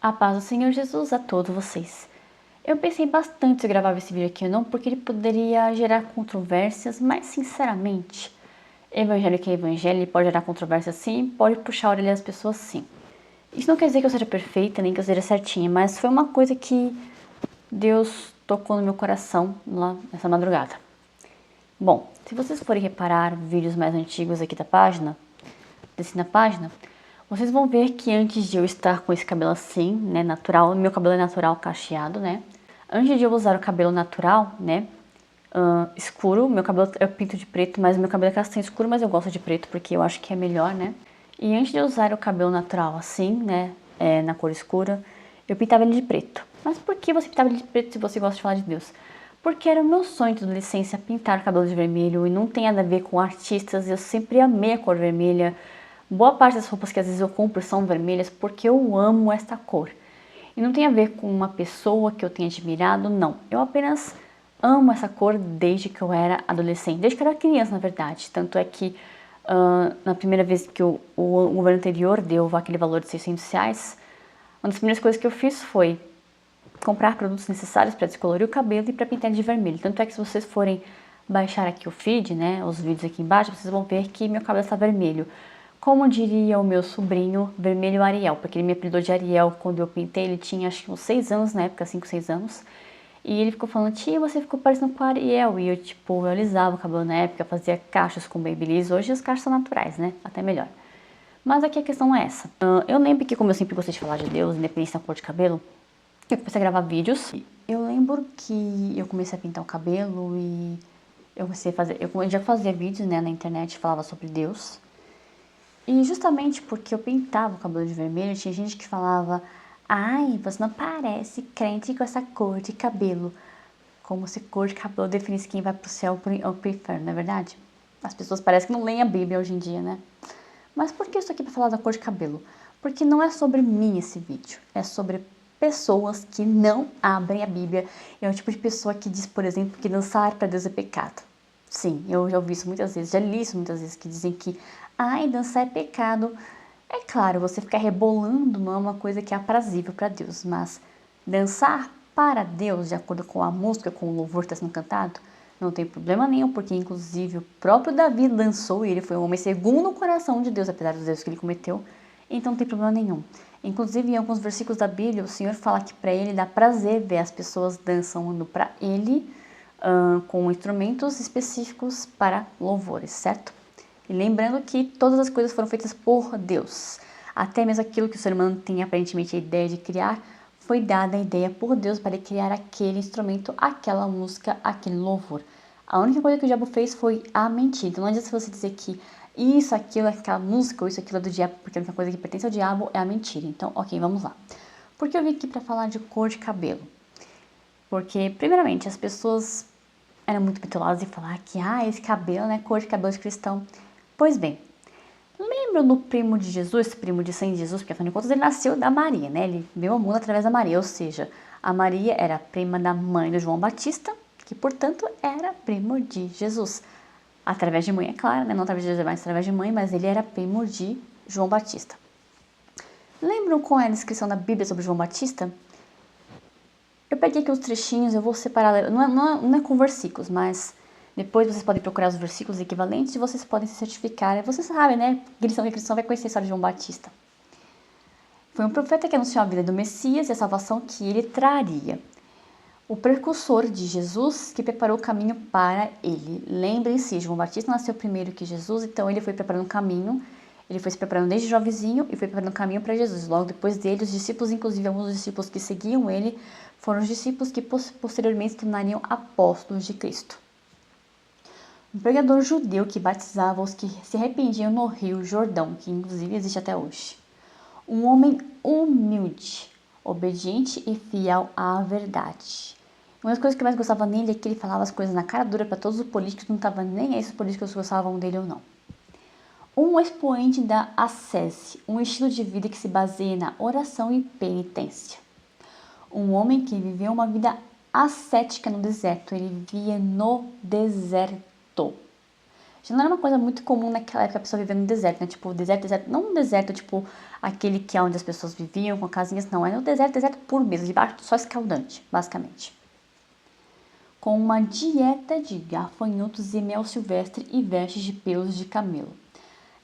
A paz do Senhor Jesus a todos vocês. Eu pensei bastante se gravar esse vídeo aqui ou não, porque ele poderia gerar controvérsias, mas sinceramente, evangelho que é evangelho, ele pode gerar controvérsia sim, pode puxar a orelha das pessoas sim. Isso não quer dizer que eu seja perfeita, nem que eu seja certinha, mas foi uma coisa que Deus tocou no meu coração lá nessa madrugada. Bom, se vocês forem reparar vídeos mais antigos aqui da página, na página, vocês vão ver que antes de eu estar com esse cabelo assim, né, natural, meu cabelo é natural cacheado, né, antes de eu usar o cabelo natural, né, escuro, meu cabelo eu pinto de preto, mas meu cabelo é castanho escuro, mas eu gosto de preto porque eu acho que é melhor, né, e antes de eu usar o cabelo natural assim, né, na cor escura, eu pintava ele de preto. Mas por que você pintava ele de preto se você gosta de falar de Deus? Porque era o meu sonho de adolescência pintar o cabelo de vermelho e não tem nada a ver com artistas, eu sempre amei a cor vermelha. Boa parte das roupas que às vezes eu compro são vermelhas porque eu amo esta cor. E não tem a ver com uma pessoa que eu tenha admirado, não. Eu apenas amo essa cor desde que eu era adolescente, desde que eu era criança, na verdade. Tanto é que na primeira vez que o governo anterior deu aquele valor de R$ 600, uma das primeiras coisas que eu fiz foi comprar produtos necessários para descolorir o cabelo e para pintar de vermelho. Tanto é que se vocês forem baixar aqui o feed, né, os vídeos aqui embaixo, vocês vão ver que meu cabelo está vermelho. Como diria o meu sobrinho, vermelho Ariel, porque ele me apelidou de Ariel quando eu pintei, ele tinha acho que uns 6 anos na época, 5, 6 anos. E ele ficou falando, tia, você ficou parecendo com o Ariel. E eu, tipo, eu alisava o cabelo na época, fazia cachos com Babyliss. Hoje os cachos são naturais, né? Até melhor. Mas aqui a questão é essa. Eu lembro que, como eu sempre gostei de falar de Deus, independente da cor de cabelo, eu comecei a gravar vídeos. Eu lembro que eu comecei a pintar o cabelo e eu comecei a fazer... Eu já fazia vídeos, né, na internet, falava sobre Deus. E justamente porque eu pintava o cabelo de vermelho, tinha gente que falava: ai, você não parece crente com essa cor de cabelo. Como se cor de cabelo definisse quem vai pro céu ou pro inferno, não é verdade? As pessoas parecem que não leem a Bíblia hoje em dia, né? Mas por que isso aqui pra falar da cor de cabelo? Porque não é sobre mim esse vídeo, é sobre pessoas que não abrem a Bíblia. É o tipo de pessoa que diz, por exemplo, que dançar para Deus é pecado. Sim, eu já ouvi isso muitas vezes, já li isso muitas vezes, que dizem que, ai, dançar é pecado. É claro, você ficar rebolando não é uma coisa que é aprazível para Deus, mas dançar para Deus, de acordo com a música, com o louvor que está sendo cantado, não tem problema nenhum, porque inclusive o próprio Davi dançou e ele foi um homem segundo o coração de Deus, apesar dos erros que ele cometeu, então não tem problema nenhum. Inclusive, em alguns versículos da Bíblia, o Senhor fala que para ele dá prazer ver as pessoas dançando para ele, com instrumentos específicos para louvores, certo? E lembrando que todas as coisas foram feitas por Deus. Até mesmo aquilo que o ser humano tem aparentemente a ideia de criar, foi dada a ideia por Deus para ele criar aquele instrumento, aquela música, aquele louvor. A única coisa que o diabo fez foi a mentira. Então não adianta você dizer que isso, aquilo, aquela música ou isso, aquilo é do diabo, porque a única coisa que pertence ao diabo é a mentira. Então, ok, vamos lá. Por que eu vim aqui para falar de cor de cabelo? Porque, primeiramente, as pessoas eram muito bitoladas em falar que, esse cabelo, né, cor de cabelo de cristão. Pois bem, lembram do primo de Jesus, primo de sangue de Jesus, porque afinal de contas ele nasceu da Maria, né, ele veio ao mundo através da Maria, ou seja, a Maria era prima da mãe do João Batista, que portanto era primo de Jesus. Através de mãe, é claro, né, não através de Jesus, mas através de mãe, mas ele era primo de João Batista. Lembram qual é a descrição da Bíblia sobre João Batista? Eu peguei aqui os trechinhos, eu vou separar, não é com versículos, mas depois vocês podem procurar os versículos equivalentes e vocês podem se certificar. Vocês sabem, né? Cristão vai conhecer a história de João Batista. Foi um profeta que anunciou a vida do Messias e a salvação que ele traria. O precursor de Jesus que preparou o caminho para ele. Lembrem-se, João Batista nasceu primeiro que Jesus, então ele foi preparando o caminho. Ele foi se preparando desde jovenzinho e foi preparando o caminho para Jesus. Logo depois dele, os discípulos, inclusive alguns dos discípulos que seguiam ele, foram os discípulos que posteriormente se tornariam apóstolos de Cristo. Um pregador judeu que batizava os que se arrependiam no Rio Jordão, que inclusive existe até hoje. Um homem humilde, obediente e fiel à verdade. Uma das coisas que eu mais gostava nele é que ele falava as coisas na cara dura para todos os políticos, não estava nem aí se os políticos gostavam dele ou não. Um expoente da ascese, um estilo de vida que se baseia na oração e penitência. Um homem que viveu uma vida ascética no deserto, ele vivia no deserto. Já não era uma coisa muito comum naquela época a pessoa viver no deserto, né? Tipo, deserto, não um deserto, tipo, aquele que é onde as pessoas viviam, com casinhas, não. Era um deserto puro mesmo, debaixo do sol escaldante, basicamente. Com uma dieta de gafanhotos e mel silvestre e vestes de pelos de camelo.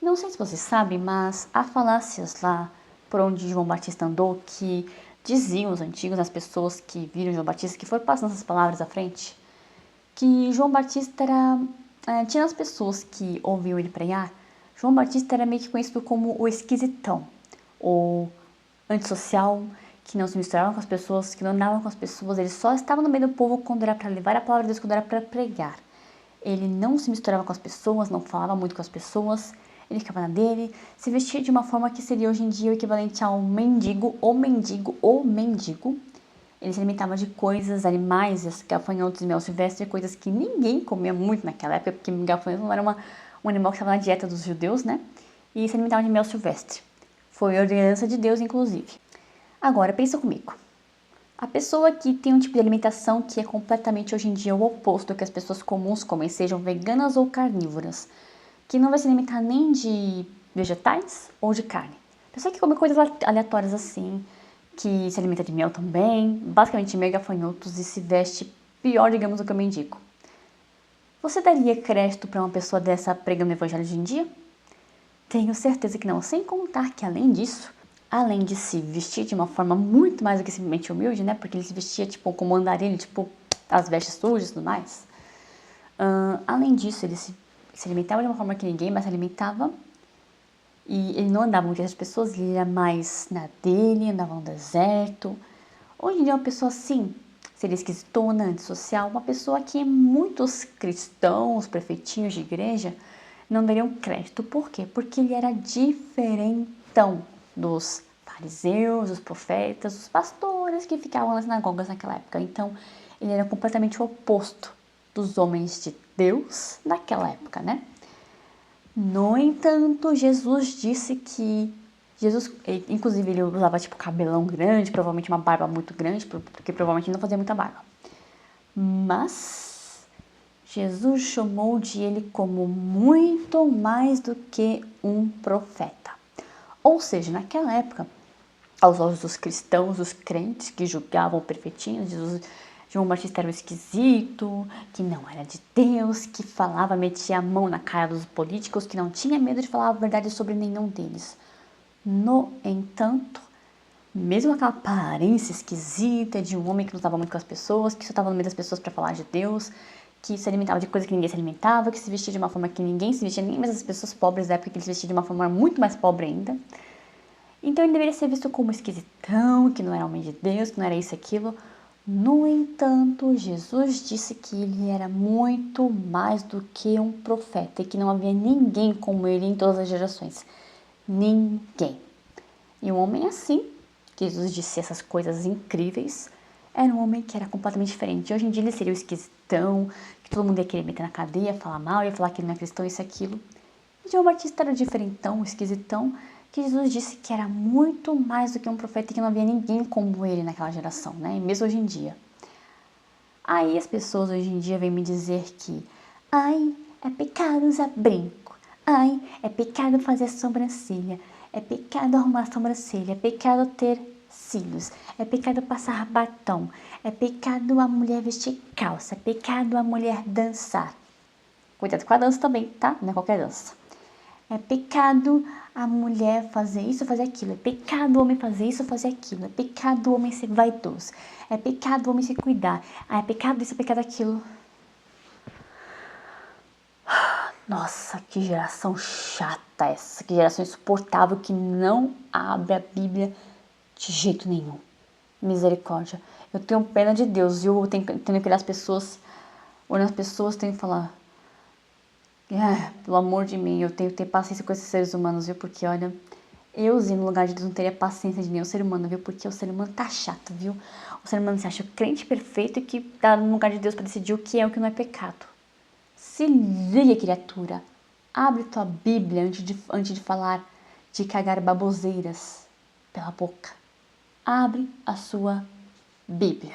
Não sei se vocês sabem, mas há falácias lá por onde João Batista andou que diziam os antigos, as pessoas que viram João Batista, que foram passando essas palavras à frente, que João Batista era... tinha as pessoas que ouviam ele pregar, João Batista era meio que conhecido como o esquisitão, o antissocial, que não se misturava com as pessoas, que não andava com as pessoas, ele só estava no meio do povo quando era para levar a palavra de Deus, quando era para pregar. Ele não se misturava com as pessoas, não falava muito com as pessoas, ele ficava na dele, se vestia de uma forma que seria hoje em dia o equivalente ao mendigo, ou mendigo, ou mendigo. Ele se alimentava de coisas, animais, gafanhotos e mel silvestre, coisas que ninguém comia muito naquela época, porque gafanhoto não era um animal que estava na dieta dos judeus, né? E se alimentava de mel silvestre. Foi a ordenança de Deus, inclusive. Agora, pensa comigo. A pessoa que tem um tipo de alimentação que é completamente hoje em dia o oposto do que as pessoas comuns comem, sejam veganas ou carnívoras, que não vai se alimentar nem de vegetais ou de carne. Pessoa que come coisas aleatórias assim, que se alimenta de mel também, basicamente de mel e gafanhotos e se veste pior, digamos, do que eu mendigo. Você daria crédito para uma pessoa dessa pregando o evangelho hoje em dia? Tenho certeza que não, sem contar que além disso, além de se vestir de uma forma muito mais do que simplesmente humilde, né? Porque ele se vestia tipo como andarilho, tipo as vestes sujas e tudo mais. Além disso, ele se alimentava de uma forma que ninguém mais se alimentava. E ele não andava muito com as pessoas, ele era mais na dele, andava no deserto. Hoje em dia, uma pessoa assim, seria esquisitona, antissocial, uma pessoa que muitos cristãos, prefeitinhos de igreja, não dariam crédito. Por quê? Porque ele era diferentão dos fariseus, dos profetas, dos pastores que ficavam nas sinagogas naquela época. Então, ele era completamente o oposto dos homens de Deus naquela época, né? No entanto, Jesus disse que inclusive ele usava tipo cabelão grande, provavelmente uma barba muito grande, porque provavelmente não fazia muita barba. Mas Jesus chamou de ele como muito mais do que um profeta. Ou seja, naquela época, aos olhos dos cristãos, dos crentes que julgavam perfeitinhos, João Batista era um esquisito, que não era de Deus, que falava, metia a mão na cara dos políticos, que não tinha medo de falar a verdade sobre nenhum deles. No entanto, mesmo aquela aparência esquisita de um homem que não estava muito com as pessoas, que só estava no meio das pessoas para falar de Deus, que se alimentava de coisas que ninguém se alimentava, que se vestia de uma forma que ninguém se vestia, nem mesmo as pessoas pobres da época, que ele se vestia de uma forma muito mais pobre ainda. Então ele deveria ser visto como esquisitão, que não era homem de Deus, que não era isso e aquilo. No entanto, Jesus disse que ele era muito mais do que um profeta e que não havia ninguém como ele em todas as gerações. Ninguém. E um homem assim, que Jesus disse essas coisas incríveis, era um homem que era completamente diferente. Hoje em dia ele seria o esquisitão, que todo mundo ia querer meter na cadeia, falar mal, ia falar que ele não é cristão, isso e aquilo. E João Batista era o diferentão, o esquisitão, que Jesus disse que era muito mais do que um profeta e que não havia ninguém como ele naquela geração, né? E mesmo hoje em dia. Aí as pessoas hoje em dia vêm me dizer que, ai, é pecado usar brinco, ai, é pecado fazer sobrancelha, é pecado arrumar sobrancelha, é pecado ter cílios, é pecado passar batom, é pecado a mulher vestir calça, é pecado a mulher dançar. Cuidado com a dança também, tá? Não é qualquer dança. É pecado a mulher fazer isso, fazer aquilo. É pecado o homem fazer isso, fazer aquilo. É pecado o homem ser vaidoso. É pecado o homem se cuidar. É pecado isso, é pecado aquilo. Nossa, que geração chata essa. Que geração insuportável que não abre a Bíblia de jeito nenhum. Misericórdia. Eu tenho pena de Deus, viu? Eu tenho que olhar as pessoas, olhando as pessoas, tenho que falar... pelo amor de mim, eu tenho que ter paciência com esses seres humanos, viu? Porque, olha, no lugar de Deus, não teria paciência de nenhum ser humano, viu? Porque o ser humano tá chato, viu? O ser humano se acha crente perfeito e que tá no lugar de Deus para decidir o que é e o que não é pecado. Se liga, criatura. Abre tua Bíblia antes de falar de cagar baboseiras pela boca. Abre a sua Bíblia.